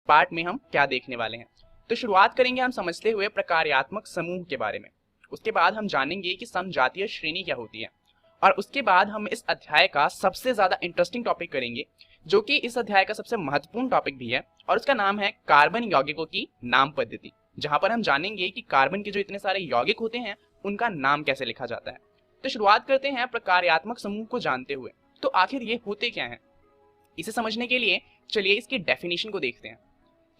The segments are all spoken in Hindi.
पार्ट में हम क्या देखने वाले हैं। तो शुरुआत करेंगे हम समझते हुए प्रकार्यात्मक समूह के बारे में। उसके बाद हम जानेंगे कि समजातीय श्रेणी क्या होती है, और उसके बाद हम इस अध्याय का सबसे ज्यादा इंटरेस्टिंग टॉपिक करेंगे, जो कि इस अध्याय का सबसे महत्वपूर्ण टॉपिक भी है, और उसका नाम है कार्बन यौगिकों की नाम पद्धति, जहां पर हम जानेंगे कि कार्बन के जो इतने सारे यौगिक होते हैं उनका नाम कैसे लिखा जाता है। तो शुरुआत करते हैं प्रकार्यात्मक समूह को जानते हुए। तो आखिर ये होते क्या हैं? इसे समझने के लिए चलिए इसकी डेफिनेशन को देखते हैं।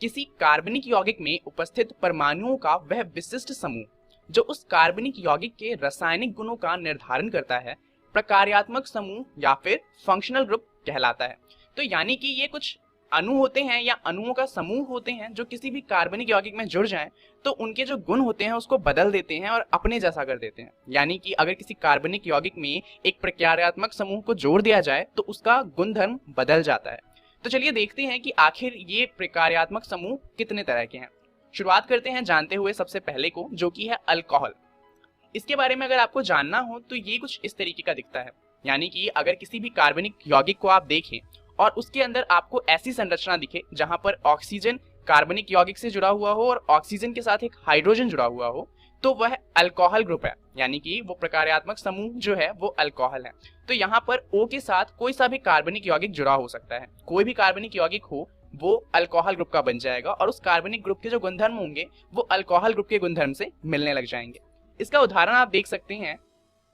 किसी कार्बनिक यौगिक में उपस्थित परमाणुओं का वह विशिष्ट समूह जो उस कार्बनिक यौगिक के रासायनिक गुणों का निर्धारण करता है, प्रकार्यात्मक समूह या फिर फंक्शनल ग्रुप कहलाता है। तो यानी कि ये कुछ अणु होते हैं या अणुओं का समूह होते हैं जो किसी भी कार्बनिक यौगिक में जुड़ जाएं तो उनके जो गुण होते हैं उसको बदल देते हैं और अपने जैसा कर देते हैं। यानी कि अगर किसी कार्बनिक यौगिक में एक प्रकार्यात्मक समूह को जोड़ दिया जाए तो उसका गुणधर्म बदल जाता है। तो चलिए देखते हैं कि आखिर ये प्रकार्यात्मक समूह कितने तरह के हैं। शुरुआत करते हैं जानते हुए सबसे पहले को, जो कि है अल्कोहल। इसके बारे में अगर आपको जानना हो तो ये कुछ इस तरीके का दिखता है। यानी कि अगर किसी भी कार्बनिक यौगिक को आप देखें और उसके अंदर आपको ऐसी संरचना दिखे जहां पर ऑक्सीजन कार्बनिक यौगिक से जुड़ा हुआ हो और ऑक्सीजन के साथ एक हाइड्रोजन जुड़ा हुआ हो, तो वह अल्कोहल ग्रुप है। यानी कि वो प्रकार्यात्मक समूह जो है वो अल्कोहल है। तो यहाँ पर O के साथ कोई सा भी कार्बनिक यौगिक जुड़ा हो सकता है। कोई भी कार्बनिक यौगिक हो वो अल्कोहल ग्रुप का बन जाएगा और उस कार्बनिक ग्रुप के जो गुणधर्म होंगे वो अल्कोहल ग्रुप के गुणधर्म से मिलने लग जाएंगे। इसका उदाहरण आप देख सकते हैं,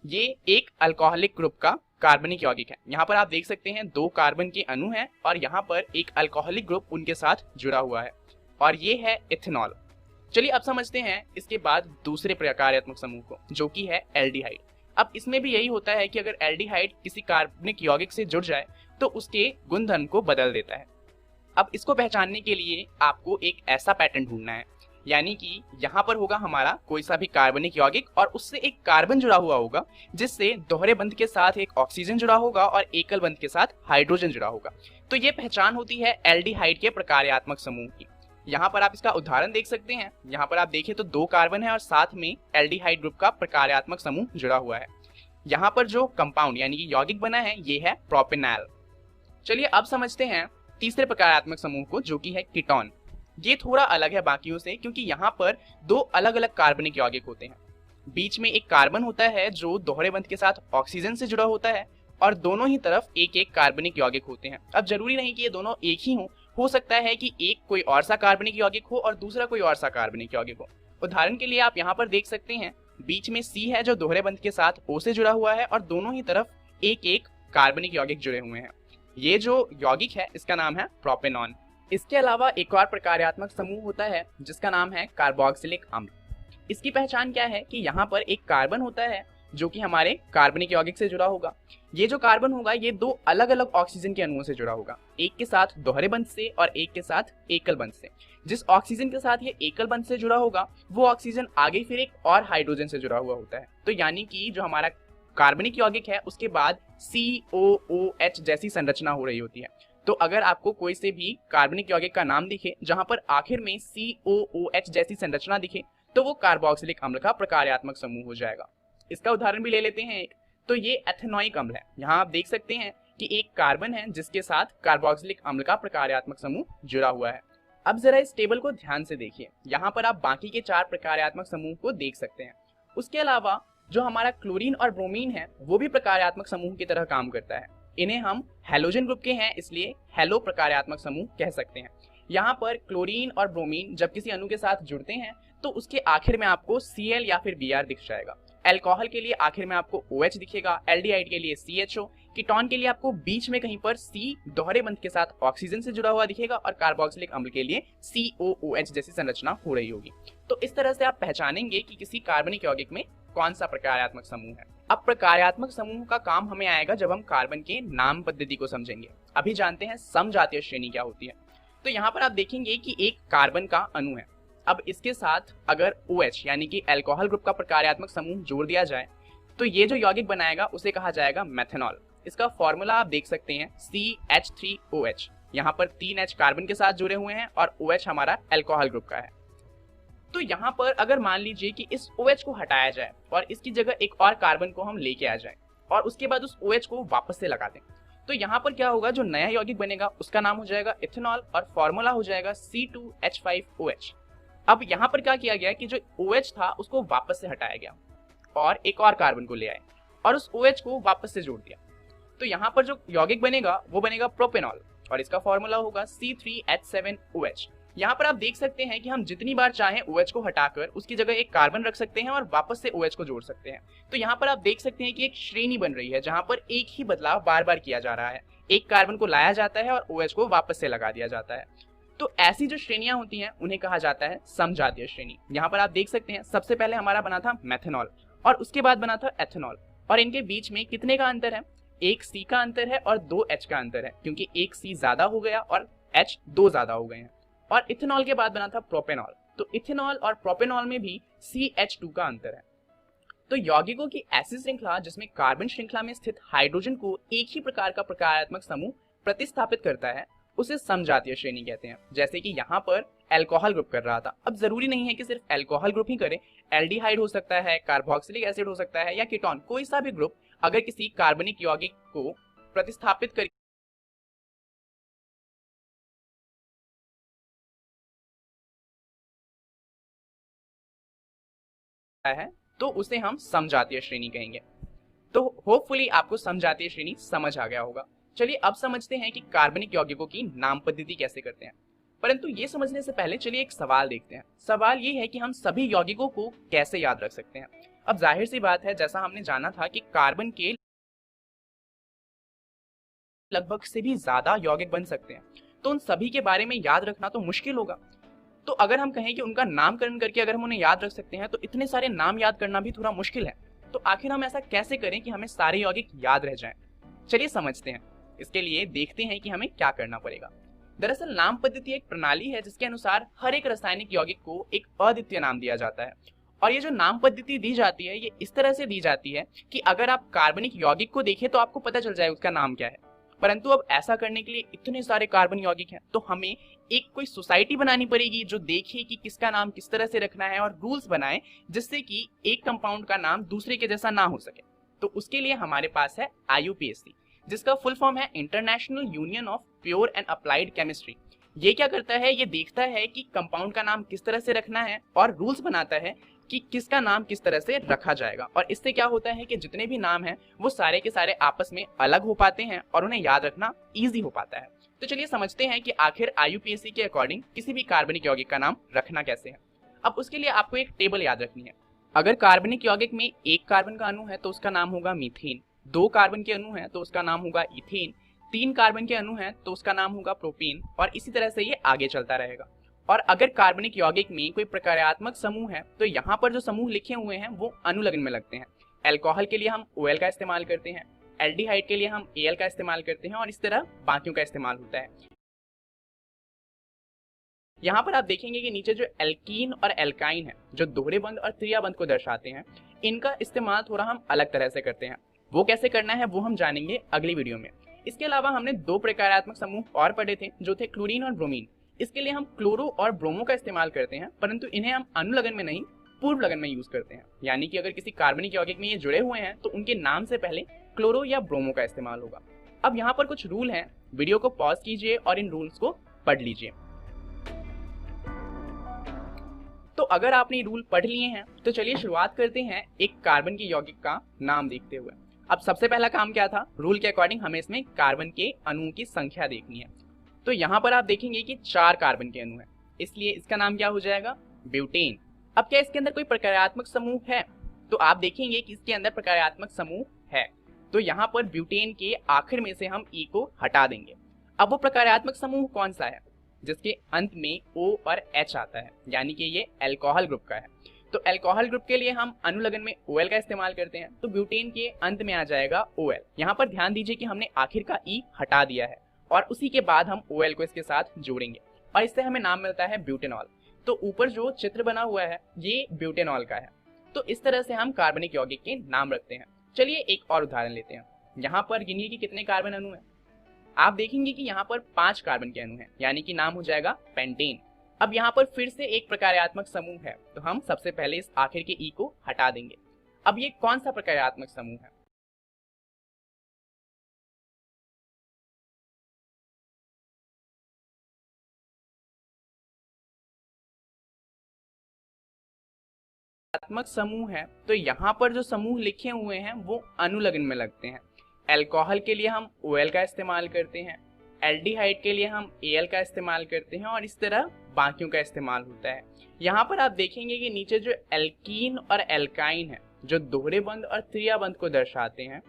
ये एक अल्कोहलिक ग्रुप का कार्बनिक यौगिक है। यहाँ पर आप देख सकते हैं 2 कार्बन के अणु हैं और यहाँ पर एक अल्कोहलिक ग्रुप उनके साथ जुड़ा हुआ है, और ये है इथेनॉल। चलिए अब समझते हैं इसके बाद दूसरे प्रकार्यात्मक समूह को, जो कि है एल्डिहाइड। अब इसमें भी यही होता है कि अगर एल्डिहाइड किसी कार्बनिक यौगिक से जुड़ जाए तो उसके गुणधर्म को बदल देता है। अब इसको पहचानने के लिए आपको एक ऐसा पैटर्न ढूंढना है, यानी कि यहाँ पर होगा हमारा कोई सा भी कार्बनिक यौगिक और उससे एक कार्बन जुड़ा हुआ होगा, जिससे दोहरे बंध के साथ एक ऑक्सीजन जुड़ा होगा और एकल बंध के साथ हाइड्रोजन जुड़ा होगा। तो ये पहचान होती है एल्डिहाइड के प्रकार्यात्मक समूह की। यहाँ पर आप इसका उदाहरण देख सकते हैं। यहाँ पर आप देखें तो 2 कार्बन है और साथ में एल्डिहाइड ग्रुप का प्रकार्यात्मक समूह जुड़ा हुआ है। यहाँ पर जो कंपाउंड यानी कि यौगिक बना है ये है प्रोपेनॉल। चलिए अब समझते हैं तीसरे प्रकार्यात्मक समूह को, जो कि है कीटोन। ये थोड़ा अलग है बाकियों से क्योंकि यहाँ पर 2 अलग अलग कार्बनिक यौगिक होते हैं। बीच में एक कार्बन होता है जो दोहरे बंध के साथ ऑक्सीजन से जुड़ा होता है और दोनों ही तरफ एक एक कार्बनिक यौगिक होते हैं। अब जरूरी नहीं कि ये दोनों एक ही हो सकता है कि एक कोई और सा कार्बनिक यौगिक हो और दूसरा कोई और सा कार्बनिक यौगिक हो। उदाहरण के लिए आप यहाँ पर देख सकते हैं बीच में C है जो दोहरे बंध के साथ O से जुड़ा हुआ है और दोनों ही तरफ एक एक कार्बनिक यौगिक जुड़े हुए हैं। ये जो यौगिक है इसका नाम है प्रोपेनॉन। इसके अलावा एक और प्रकार्यात्मक समूह होता है जिसका नाम है कार्बोक्सिलिक अम्ल। इसकी पहचान क्या है कि यहाँ पर एक कार्बन होता है जो कि हमारे कार्बनिक यौगिक से जुड़ा होगा। ये जो कार्बन होगा ये 2 अलग अलग ऑक्सीजन के अणुओं से जुड़ा होगा, एक के साथ दोहरे बंध से और एक के साथ एकल बंध से। जिस ऑक्सीजन के साथ ये एकल बंध से जुड़ा होगा वो ऑक्सीजन आगे फिर एक और हाइड्रोजन से जुड़ा हुआ होता है। तो यानी कि जो हमारा कार्बनिक यौगिक है उसके बाद COOH जैसी संरचना हो रही होती है। तो अगर आपको कोई से भी कार्बनिक यौगिक का नाम दिखे जहां पर आखिर में COOH जैसी संरचना दिखे तो वो कार्बोक्सिलिक अम्ल का प्रकार्यात्मक समूह हो जाएगा। इसका उदाहरण भी ले लेते हैं एक, तो ये एथेनोइक अम्ल है। यहाँ आप देख सकते हैं कि एक कार्बन है जिसके साथ कार्बोक्सिलिक अम्ल का प्रकार्यात्मक समूह जुड़ा हुआ है। अब जरा इस टेबल को ध्यान से देखिए, यहाँ पर आप बाकी के 4 प्रकार्यात्मक समूह को देख सकते हैं। उसके अलावा जो हमारा क्लोरीन और ब्रोमीन है वो भी प्रकार्यात्मक समूह की तरह काम करता है। इन्हें हम हैलोजन ग्रुप के हैं इसलिए हैलो प्रकार्यात्मक समूह कह सकते हैं। यहाँ पर क्लोरीन और ब्रोमीन जब किसी अणु के साथ जुड़ते हैं तो उसके आखिर में आपको Cl या फिर Br दिख जाएगा। अल्कोहल के लिए आखिर में आपको OH दिखेगा, एल्डिहाइड के लिए CHO, कीटोन के लिए आपको बीच में कहीं पर C दोहरे बंध के साथ ऑक्सीजन से जुड़ा हुआ दिखेगा और कार्बोक्सिलिक अम्ल के लिए COOH जैसी संरचना हो रही होगी। तो इस तरह से आप पहचानेंगे कि किसी कार्बनिक यौगिक में कौन सा प्रकार्यात्मक समूह है। अब प्रकार्यात्मक समूह का काम हमें आएगा जब हम कार्बन के नाम पद्धति को समझेंगे। अभी जानते हैं समजातीय श्रेणी क्या होती है। तो यहाँ पर आप देखेंगे कि एक कार्बन का अणु है। अब इसके साथ अगर OH यानी कि अल्कोहल ग्रुप का प्रकार्यात्मक समूह जोड़ दिया जाए तो ये जो यौगिक बनाएगा उसे कहा जाएगा मेथनॉल। इसका फॉर्मूला आप देख सकते हैं CH3OH। यहाँ पर 3 H कार्बन के साथ जुड़े हुए हैं और OH हमारा अल्कोहल ग्रुप का है। तो यहाँ पर अगर मान लीजिए कि इस OH को हटाया जाए और इसकी जगह एक और कार्बन को हम लेके आ जाए और उसके बाद उस OH को वापस से लगा दें, तो यहाँ पर क्या होगा, जो नया यौगिक बनेगा उसका नाम हो जाएगा इथेनॉल और फॉर्मूला हो जाएगा C2H5OH। अब यहाँ पर क्या किया गया कि जो OH था उसको वापस से हटाया गया और एक और कार्बन को ले आए और उस OH को वापस से जोड़ दिया। तो यहाँ पर जो यौगिक बनेगा वो बनेगा प्रोपेनॉल और इसका फॉर्मूला होगा C3H7OH। यहाँ पर आप देख सकते हैं कि हम जितनी बार चाहें OH को हटाकर उसकी जगह एक कार्बन रख सकते हैं और वापस से OH को जोड़ सकते हैं। तो यहाँ पर आप देख सकते हैं कि एक श्रेणी बन रही है जहाँ पर एक ही बदलाव बार बार किया जा रहा है, एक कार्बन को लाया जाता है और OH को वापस से लगा दिया जाता है। तो ऐसी जो श्रेणियां होती हैं उन्हें कहा जाता है समजातीय श्रेणी। यहाँ पर आप देख सकते हैं सबसे पहले हमारा बना था मेथनॉल और उसके बाद बना था एथेनॉल, और इनके बीच में कितने का अंतर है, एक C का अंतर है और 2 H का अंतर है, क्योंकि एक C ज्यादा हो गया और H 2 ज्यादा हो गए हैं। और इथेनॉल के बाद बना था प्रोपेनॉल, तो इथेनॉल और प्रोपेनॉल में भी CH2 का अंतर है। तो यौगिकों की ऐसी श्रृंखला जिसमें कार्बन श्रृंखला में स्थित हाइड्रोजन को एक ही प्रकार का प्रकारात्मक समूह प्रतिस्थापित करता है उसे समजातीय श्रेणी कहते हैं। जैसे कि यहाँ पर अल्कोहल ग्रुप कर रहा था, अब जरूरी नहीं है कि सिर्फ अल्कोहल ग्रुप ही करे, एल्डिहाइड हो सकता है, कार्बोक्सिलिक एसिड हो सकता है या कीटोन, कोई सा भी ग्रुप अगर किसी कार्बनिक यौगिक को प्रतिस्थापित कर है तो उसे हम समजातीय श्रेणी कहेंगे। तो होपफुली आपको समजातीय श्रेणी समझ आ गया होगा। चलिए अब समझते हैं कि कार्बनिक यौगिकों की नाम पद्धति कैसे करते हैं। परंतु ये समझने से पहले चलिए एक सवाल देखते हैं। सवाल ये है कि हम सभी यौगिकों को कैसे याद रख सकते हैं। अब जाहिर सी बात है, जैसा हमने जाना था कि कार्बन के लगभग से भी ज्यादा यौगिक बन सकते हैं, तो उन सभी के बारे में याद रखना तो मुश्किल होगा। तो अगर हम कहें कि उनका नामकरण करके अगर हम उन्हें याद रख सकते हैं तो इतने सारे नाम याद करना भी थोड़ा मुश्किल है। तो आखिर हम ऐसा कैसे करें कि हमें सारे यौगिक याद रह जाएं? चलिए समझते हैं। इसके लिए देखते हैं कि हमें क्या करना पड़ेगा। दरअसल नाम पद्धति एक प्रणाली है जिसके अनुसार हर एक रासायनिक यौगिक को एक अद्वितीय नाम दिया जाता है। और ये जो नाम पद्धति दी जाती है ये इस तरह से दी जाती है कि अगर आप कार्बनिक यौगिक को देखें तो आपको पता चल जाए उसका नाम क्या है। परंतु अब ऐसा करने के लिए इतने सारे कार्बन यौगिक हैं तो हमें एक कोई सोसाइटी बनानी पड़ेगी जो देखे कि किसका नाम किस तरह से रखना है और रूल्स बनाए जिससे कि एक कंपाउंड का नाम दूसरे के जैसा ना हो सके। तो उसके लिए हमारे पास है IUPAC, जिसका फुल फॉर्म है international union of pure and applied chemistry. ये क्या करता है, ये देखता है कि कंपाउंड का नाम किस तरह से रखना है और रूल्स बनाता है कि किसका नाम किस तरह से रखा जाएगा। और इससे क्या होता है कि जितने भी नाम हैं वो सारे के सारे आपस में अलग हो पाते हैं और उन्हें याद रखना इजी हो पाता है। तो चलिए समझते हैं कि आखिर IUPAC के अकॉर्डिंग किसी भी कार्बनिक यौगिक का नाम रखना कैसे है। अब उसके लिए आपको एक टेबल याद रखनी है। अगर कार्बनिक यौगिक में एक कार्बन का अणु है तो उसका नाम होगा मीथेन, 2 कार्बन के अणु है तो उसका नाम होगा इथेन, 3 कार्बन के अणु है तो उसका नाम होगा प्रोपेन, और इसी तरह से ये आगे चलता रहेगा। और अगर कार्बनिक यौगिक में कोई प्रकार्यात्मक समूह है तो यहाँ पर जो समूह लिखे हुए हैं वो अनुलग्न में लगते हैं। अल्कोहल के लिए हम OL का इस्तेमाल करते हैं, एल्डिहाइड के लिए हम AL का इस्तेमाल करते हैं और इस तरह बाकियों का इस्तेमाल होता है। यहाँ पर आप देखेंगे कि नीचे जो एल्कीन और एल्काइन है जो दोहरे बंध और त्रिया बंध को दर्शाते हैं, इनका इस्तेमाल थोड़ा हम अलग तरह से करते हैं। वो कैसे करना है वो हम जानेंगे अगली वीडियो में। इसके अलावा हमने 2 प्रकार्यात्मक समूह और पढ़े थे जो थे क्लोरीन और ब्रोमीन। इसके लिए हम क्लोरो और ब्रोमो का इस्तेमाल करते हैं, परंतु इन्हें हम अनुलग्न में नहीं पूर्व लगन में यूज करते हैं। यानी कि अगर किसी कार्बनिक यौगिक में ये जुड़े हुए हैं तो उनके नाम से पहले क्लोरो या ब्रोमो का इस्तेमाल होगा। अब यहाँ पर कुछ रूल हैं, वीडियो को पॉज कीजिए और इन रूल्स को पढ़ लीजिए। तो अगर आपने रूल पढ़ लिए हैं तो चलिए शुरुआत करते हैं एक कार्बन के यौगिक का नाम देखते हुए। अब सबसे पहला काम क्या था, रूल के अकॉर्डिंग हमें इसमें कार्बन के अणुओं की संख्या देखनी है। तो यहाँ पर आप देखेंगे कि 4 कार्बन के अणु हैं, इसलिए इसका नाम क्या हो जाएगा, ब्यूटेन। अब क्या इसके अंदर कोई प्रकार्यात्मक समूह है, तो आप देखेंगे कि इसके अंदर प्रकार्यात्मक समूह है। तो यहाँ पर ब्यूटेन के आखिर में से हम E को हटा देंगे। अब वो प्रकार्यात्मक समूह कौन सा है जिसके अंत में O और H आता है, यानी कि ये अल्कोहल ग्रुप का है। तो अल्कोहल ग्रुप के लिए हम अनुलग्न में OL का इस्तेमाल करते हैं, तो ब्यूटेन के अंत में आ जाएगा OL। यहाँ पर ध्यान दीजिए कि हमने आखिर का E हटा दिया है और उसी के बाद हम OL को इसके साथ जोड़ेंगे और इससे हमें नाम मिलता है ब्यूटेनॉल। तो ऊपर जो चित्र बना हुआ है ये ब्यूटेनॉल का है। तो इस तरह से हम कार्बनिक यौगिक के नाम रखते हैं। चलिए एक और उदाहरण लेते हैं। यहाँ पर गिनिए कि कितने कार्बन अणु हैं। आप देखेंगे कि यहाँ पर 5 कार्बन के अणु हैं, यानी कि नाम हो जाएगा पेंटेन। अब यहाँ पर फिर से एक प्रकार्यात्मक समूह है, तो हम सबसे पहले इस आखिर के E को हटा देंगे। अब ये कौन सा प्रकार्यात्मक समूह है, प्रकार्यात्मक समूह है तो यहाँ पर जो समूह लिखे हुए हैं वो अनुलग्न में लगते हैं। अल्कोहल के लिए हम OL का इस्तेमाल करते हैं, एल्डिहाइड के लिए हम AL का इस्तेमाल करते हैं और इस तरह बाकियों का इस्तेमाल होता है। यहाँ पर आप देखेंगे कि नीचे जो एल्कीन और एल्काइन है जो दोहरे बंध और त्रिया बंध को दर्शाते हैं,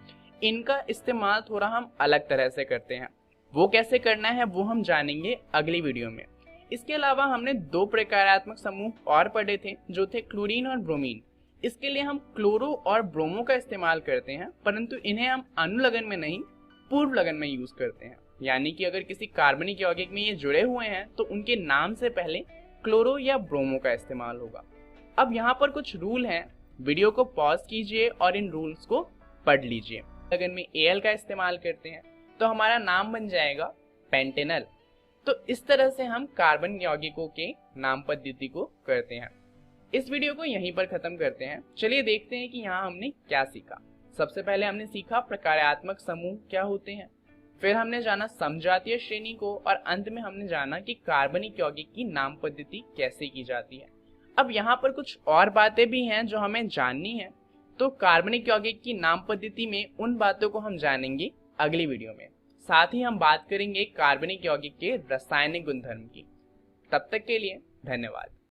इनका इस्तेमाल थोड़ा हम अलग तरह से करते हैं। वो कैसे करना है वो हम जानेंगे अगली वीडियो में। इसके अलावा हमने 2 प्रकार्यात्मक समूह और पढ़े थे जो थे क्लोरीन और ब्रोमीन। इसके लिए हम क्लोरो और ब्रोमो का इस्तेमाल करते हैं, परंतु इन्हें हम अनुलग्न में नहीं पूर्व लगन में यूज करते हैं। यानी कि अगर किसी कार्बनिक यौगिक में ये जुड़े हुए हैं तो उनके नाम से पहले क्लोरो या ब्रोमो का इस्तेमाल होगा। अब यहाँ पर कुछ रूल हैं, वीडियो को पॉज कीजिए और इन रूल्स को पढ़ लीजिए। अगर में AL का इस्तेमाल करते हैं तो हमारा नाम बन जाएगा पेंटेनल। तो इस तरह से हम कार्बन यौगिकों के नाम पद्धति को करते हैं। इस वीडियो को यहीं पर खत्म करते हैं। चलिए देखते हैं कि यहाँ हमने क्या सीखा। सबसे पहले हमने सीखा प्रकार्यात्मक समूह क्या होते हैं, फिर हमने जाना समजातीय श्रेणी को और अंत में हमने जाना कि कार्बनिक यौगिक की नाम पद्धति कैसे की जाती है। अब यहाँ पर कुछ और बातें भी हैं जो हमें जाननी है, तो कार्बनिक यौगिक की नाम पद्धति में उन बातों को हम जानेंगे अगली वीडियो में। साथ ही हम बात करेंगे कार्बनिक यौगिक के रासायनिक गुणधर्म की। तब तक के लिए धन्यवाद।